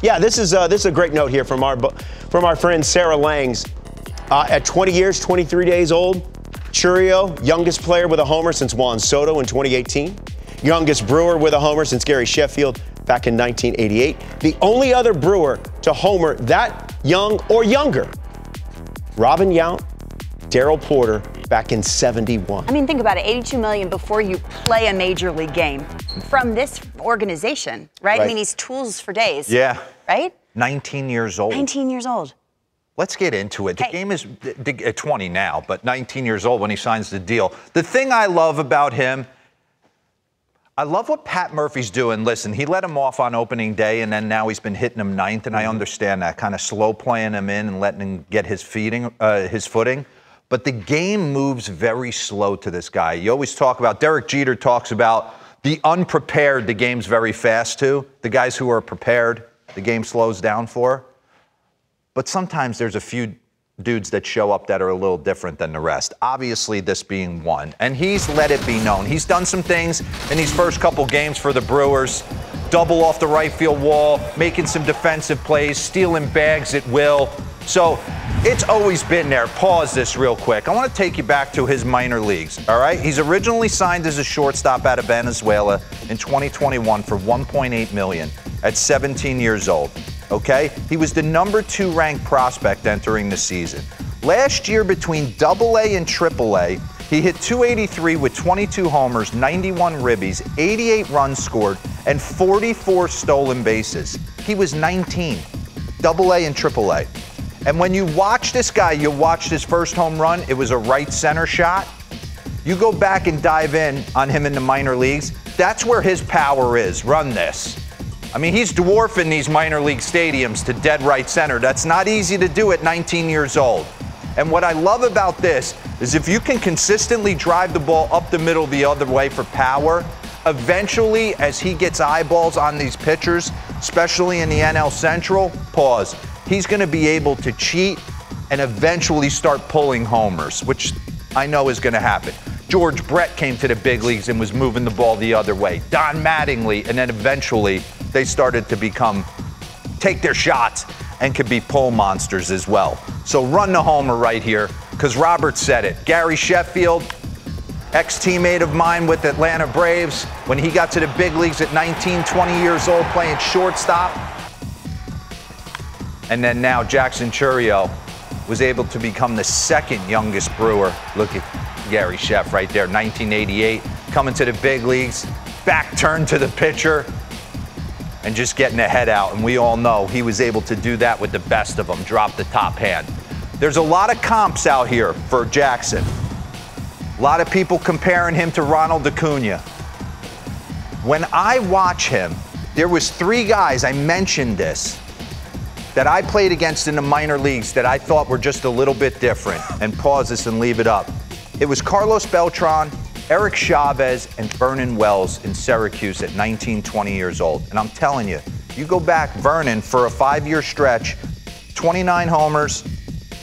Yeah, this is a great note here from our friend Sarah Langs. At 20 years, 23 days old, Chourio, youngest player with a homer since Juan Soto in 2018. Youngest Brewer with a homer since Gary Sheffield back in 1988. The only other Brewer to homer that young or younger, Robin Yount, Darrell Porter back in 71. I mean, think about it, $82 million before you play a major league game from this organization, right? I mean, he's tools for days. Yeah. Right? 19 years old. 19 years old. Let's get into it. The game is 20 now, but 19 years old when he signs the deal. The thing I love about him, I love what Pat Murphy's doing. Listen, he let him off on opening day, and then now he's been hitting him ninth, and I understand that, kind of slow playing him in and letting him get his footing. But the game moves very slow to this guy. You always talk about, Derek Jeter talks about the unprepared, the game's very fast to. The guys who are prepared, the game slows down for. But sometimes there's a few dudes that show up that are a little different than the rest. Obviously, this being one. And he's let it be known. He's done some things in these first couple games for the Brewers. Double off the right field wall, making some defensive plays, stealing bags at will. So it's always been there. Pause this real quick. I want to take you back to his minor leagues, all right? He's originally signed as a shortstop out of Venezuela in 2021 for $1.8 million at 17 years old. Okay? He was the #2 ranked prospect entering the season. Last year, between AA and AAA, he hit .283 with 22 homers, 91 ribbies, 88 runs scored, and 44 stolen bases. He was 19, AA and AAA. And when you watch this guy, you watched his first home run, it was a right center shot. You go back and dive in on him in the minor leagues, that's where his power is. Run this. I mean, he's dwarfing these minor league stadiums to dead right center. That's not easy to do at 19 years old. And what I love about this is if you can consistently drive the ball up the middle the other way for power, eventually as he gets eyeballs on these pitchers, especially in the NL Central, pause, he's going to be able to cheat and eventually start pulling homers, which I know is going to happen. George Brett came to the big leagues and was moving the ball the other way. Don Mattingly, and then eventually they started to take their shots and could be pull monsters as well. So run the homer right here, because Robert said it. Gary Sheffield, ex-teammate of mine with Atlanta Braves, when he got to the big leagues at 19, 20 years old playing shortstop. And then now Jackson Chourio was able to become the second youngest Brewer. Look at Gary Sheff right there, 1988, coming to the big leagues, back turned to the pitcher, and just getting the head out. And we all know he was able to do that with the best of them, drop the top hand. There's a lot of comps out here for Jackson. A lot of people comparing him to Ronald Acuña. When I watch him, there was 3 guys, I mentioned this, that I played against in the minor leagues that I thought were just a little bit different. And pause this and leave it up. It was Carlos Beltran, Eric Chavez, and Vernon Wells in Syracuse at 19, 20 years old. And I'm telling you, you go back, Vernon, for a 5-year stretch, 29 homers,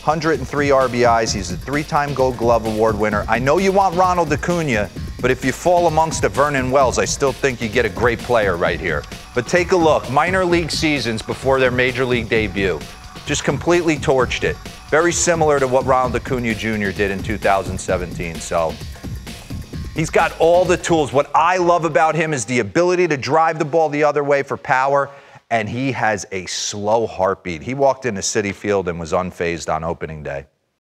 103 RBIs. He's a 3-time Gold Glove Award winner. I know you want Ronald Acuña, but if you fall amongst the Vernon Wells, I still think you get a great player right here. But take a look, minor league seasons before their major league debut. Just completely torched it. Very similar to what Ronald Acuña Jr. did in 2017. So he's got all the tools. What I love about him is the ability to drive the ball the other way for power, and he has a slow heartbeat. He walked into Citi Field and was unfazed on opening day.